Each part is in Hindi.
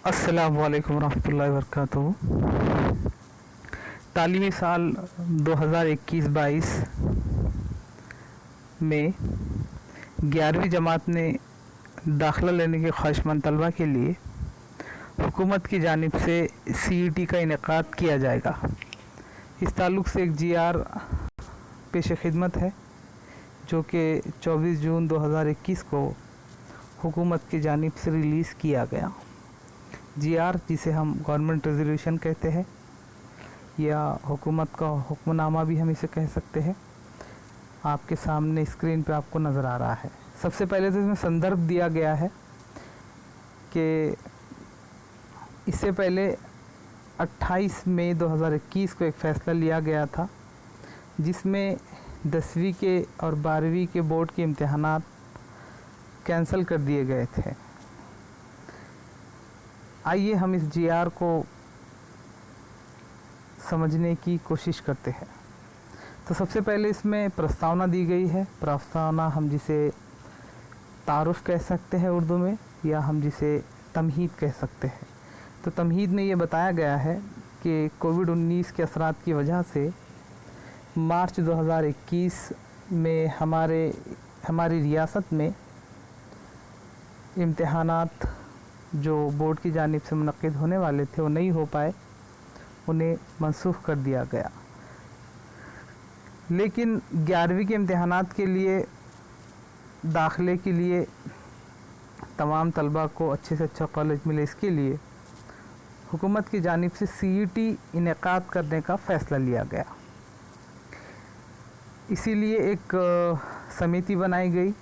अस्सलाम वालेकुम रहमतुल्लाहि व बरकातुहू। तालीमी साल 2021-22 में 11वीं जमात ने दाखिला लेने के ख्वाहिशमंद तलबा के लिए हुकूमत की जानिब से CET का इनेकाद किया जाएगा। इस ताल्लुक़ से एक GR पेश खिदमत है जो कि 24 जून 2021 को हुकूमत की जानिब से रिलीज़ किया गया। GR जिसे हम गवर्नमेंट रेजोल्यूशन कहते हैं या हुकूमत का हुक्मनामा भी हम इसे कह सकते हैं, आपके सामने स्क्रीन पे आपको नज़र आ रहा है। सबसे पहले तो इसमें संदर्भ दिया गया है कि इससे पहले 28 मई 2021 को एक फ़ैसला लिया गया था जिसमें 10वीं के और 12वीं के बोर्ड के इम्तहानात कैंसिल कर दिए गए थे। आइए हम इस GR को समझने की कोशिश करते हैं। तो सबसे पहले इसमें प्रस्तावना दी गई है। प्रस्तावना हम जिसे तारुफ कह सकते हैं उर्दू में, या हम जिसे तमहीद कह सकते हैं। तो तमहीद में ये बताया गया है कि कोविड-19 के असरात की वजह से मार्च 2021 में हमारी रियासत में इम्तहानात जो बोर्ड की जानिब से मुनक्किद होने वाले थे वो नहीं हो पाए, उन्हें मनसूख कर दिया गया। लेकिन 11वीं के इम्तहानात के लिए दाखिले के लिए तमाम तलबा को अच्छे से अच्छा कॉलेज मिले, इसके लिए हुकूमत की जानिब से CET इनेकाद करने का फ़ैसला लिया गया। इसीलिए एक समिति बनाई गई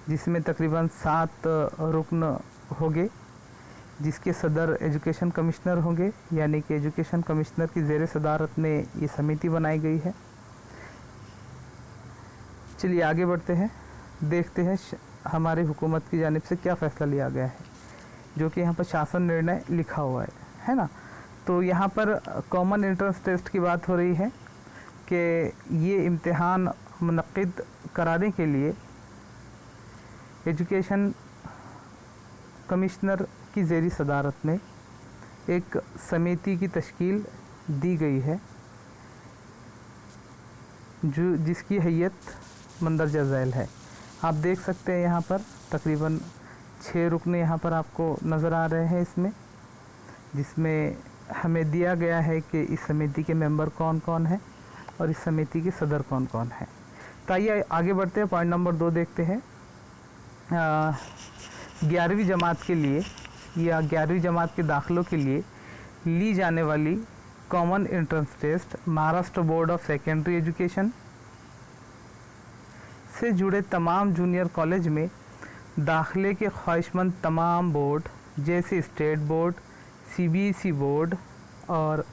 जिसमें तकरीबन 7 रुकन होंगे, जिसके सदर एजुकेशन कमिश्नर होंगे, यानी कि एजुकेशन कमिश्नर की ज़ेर सदारत में ये समिति बनाई गई है। चलिए आगे बढ़ते हैं, देखते हैं हमारी हुकूमत की जानिब से क्या फ़ैसला लिया गया है, जो कि यहाँ पर शासन निर्णय लिखा हुआ है ना। तो यहाँ पर कॉमन एंट्रेंस टेस्ट की बात हो रही है कि ये इम्तिहान मुनक्किद कराने के लिए एजुकेशन कमिश्नर की ज़ेरी सदारत में एक समिति की तश्कील दी गई है जिसकी हैयत मंदरजा झैल है। आप देख सकते हैं यहाँ पर तकरीबन 6 रुकन यहाँ पर आपको नज़र आ रहे हैं इसमें, जिसमें हमें दिया गया है कि इस समिति के मेंबर कौन कौन हैं और इस समिति के सदर कौन कौन हैं। तो आइए आगे बढ़ते हैं, पॉइंट नंबर 2 देखते हैं। 11वीं जमात के लिए या 11वीं जमात के दाखिलों के लिए ली जाने वाली common entrance test Maharashtra board of secondary education से जुड़े तमाम जूनियर कॉलेज में दाखिले के ख्वाहिशमंद तमाम बोर्ड जैसे स्टेट बोर्ड, CBSE बोर्ड और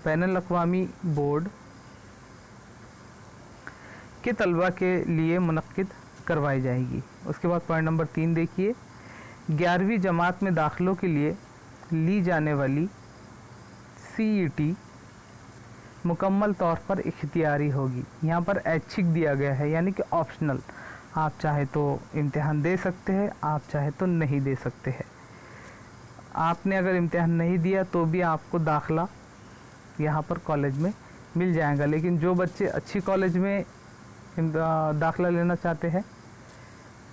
बैनुल अक़वामी बोर्ड के तलबा के लिए मुनक्किद करवाई जाएगी। उसके बाद पॉइंट नंबर 3 देखिए, 11वीं जमात में दाखिलों के लिए ली जाने वाली CET मुकम्मल तौर पर इख्तियारी होगी। यहाँ पर ऐच्छिक दिया गया है, यानी कि ऑप्शनल। आप चाहे तो इम्तिहान दे सकते हैं, आप चाहे तो नहीं दे सकते हैं। आपने अगर इम्तिहान नहीं दिया तो भी आपको दाखिला यहाँ पर कॉलेज में मिल जाएगा। लेकिन जो बच्चे अच्छी कॉलेज में दाखिला लेना चाहते हैं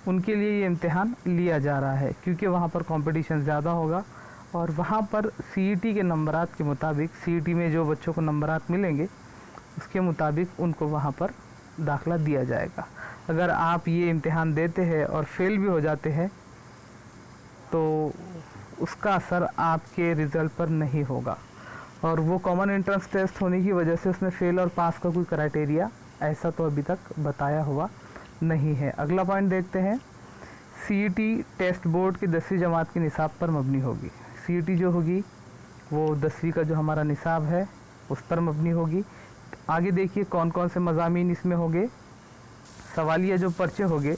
उनके लिए ये इम्तिहान लिया जा रहा है, क्योंकि वहाँ पर कंपटीशन ज़्यादा होगा और वहाँ पर CET के नंबरात के मुताबिक, CET में जो बच्चों को नंबरात मिलेंगे उसके मुताबिक उनको वहाँ पर दाखिला दिया जाएगा। अगर आप ये इम्तिहान देते हैं और फेल भी हो जाते हैं तो उसका असर आपके रिज़ल्ट पर नहीं होगा, और वो कॉमन एंट्रेंस टेस्ट होने की वजह से उसमें फ़ेल और पास का कोई क्राइटेरिया ऐसा तो अभी तक बताया हुआ नहीं है। अगला पॉइंट देखते हैं, CET टेस्ट बोर्ड की 10वीं जमात के निसाब पर मबनी होगी। CET जो होगी वो 10वीं का जो हमारा निसाब है उस पर मबनी होगी। आगे देखिए कौन कौन से मज़ामीन इसमें होंगे। सवालिया जो पर्चे होंगे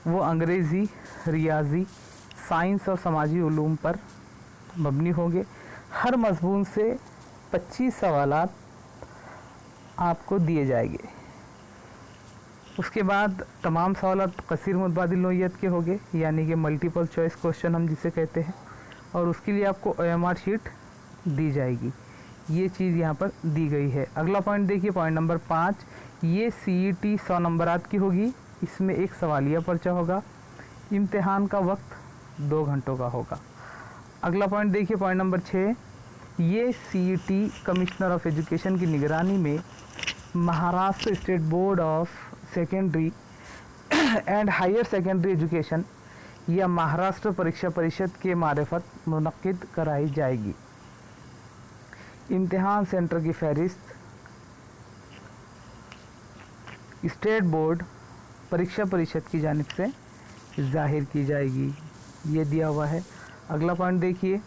वो अंग्रेज़ी, रियाजी, साइंस और समाजी उलूम पर मबनी होंगे। हर मज़मून से 25 सवालात आपको दिए जाएंगे। उसके बाद तमाम सवाल कसीर मुतबादिल नौइयत के होंगे, यानी कि मल्टीपल चॉइस क्वेश्चन हम जिसे कहते हैं और उसके लिए आपको OMR शीट दी जाएगी। ये चीज़ यहाँ पर दी गई है। अगला पॉइंट देखिए, पॉइंट नंबर 5, ये CET 100 नंबरात की होगी। इसमें एक सवालिया पर्चा होगा। इम्तिहान का वक्त 2 घंटों का होगा। अगला पॉइंट देखिए, पॉइंट नंबर 6, ये CET कमिश्नर ऑफ एजुकेशन की निगरानी में Maharashtra state board of secondary and higher secondary education या महाराष्ट्र परीक्षा परिषद के मार्फत मुनक्किद कराई जाएगी। इम्तिहान सेंटर की फहरिस्त स्टेट बोर्ड परीक्षा परिषद की जानिब से जाहिर की जाएगी। ये दिया हुआ है। अगला पॉइंट देखिए,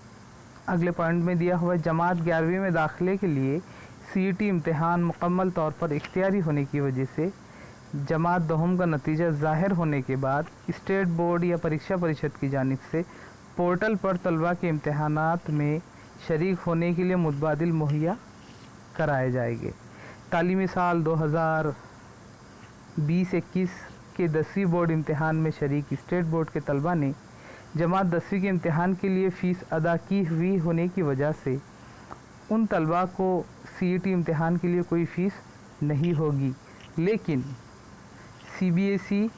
अगले पॉइंट में दिया हुआ है जमात 11वीं में दाखिले के लिए CET इम्तिहान मुकम्मल तौर पर इख्तियारी होने की वजह से जमात दोहम का नतीजा ज़ाहिर होने के बाद स्टेट बोर्ड या परीक्षा परिषद की जानिब से पोर्टल पर तलबा के इम्तिहानात में शरीक होने के लिए मुतबादिल मुहैया कराए जाएंगे। तालीमी साल 2020-21 के 10वीं बोर्ड इम्तिहान में शरीक स्टेट बोर्ड के तलबा ने जमात 10वीं के इम्तिहान के लिए फ़ीस अदा की हुई होने की वजह से उन तलबा को CET इम्तिहान के लिए कोई फ़ीस नहीं होगी, लेकिन CBSE,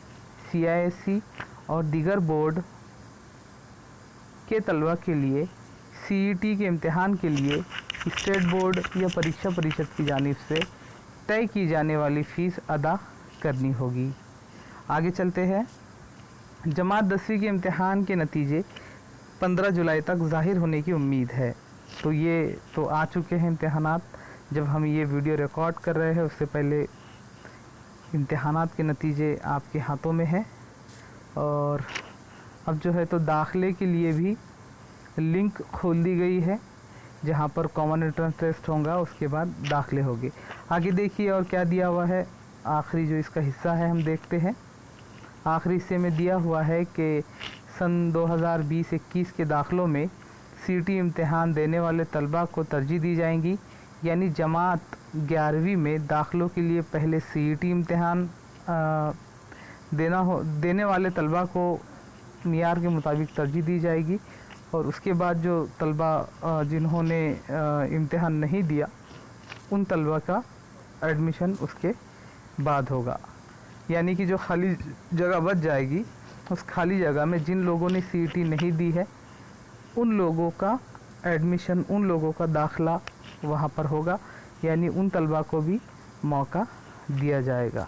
CISE और दीगर बोर्ड के तलबा के लिए CET के इम्तिहान के लिए स्टेट बोर्ड या परीक्षा परिषद की जानिब से तय की जाने वाली फ़ीस अदा करनी होगी। आगे चलते हैं। जमात 10वीं के इम्तिहान के नतीजे 15 जुलाई तक ज़ाहिर होने की उम्मीद है। तो ये तो आ चुके हैं इम्तिहानात। जब हम ये वीडियो रिकॉर्ड कर रहे हैं उससे पहले इम्तिहानात के नतीजे आपके हाथों में हैं। और अब जो है तो दाखिले के लिए भी लिंक खोल दी गई है, जहाँ पर कॉमन एंट्रेंस टेस्ट होगा, उसके बाद दाखिले होंगे। आगे देखिए और क्या दिया हुआ है। आखिरी जो इसका हिस्सा है हम देखते हैं। आखिरी हिस्से में दिया हुआ है कि सन 2020-21 के दाखिलों में CET इम्तिहान देने वाले तलबा को तरजीह दी जाएंगी। यानी जमात 11वीं में दाखिलों के लिए पहले CET इम्तिहान देने वाले तलबा को मियार के मुताबिक तरजीह दी जाएगी, और उसके बाद जो तलबा जिन्होंने इम्तिहान नहीं दिया उन तलबा का एडमिशन उसके बाद होगा। यानी कि जो खाली जगह बच जाएगी, उस खाली जगह में जिन लोगों ने CET नहीं दी है उन लोगों का एडमिशन, उन लोगों का दाखिला वहाँ पर होगा। यानी उन तलबा को भी मौका दिया जाएगा।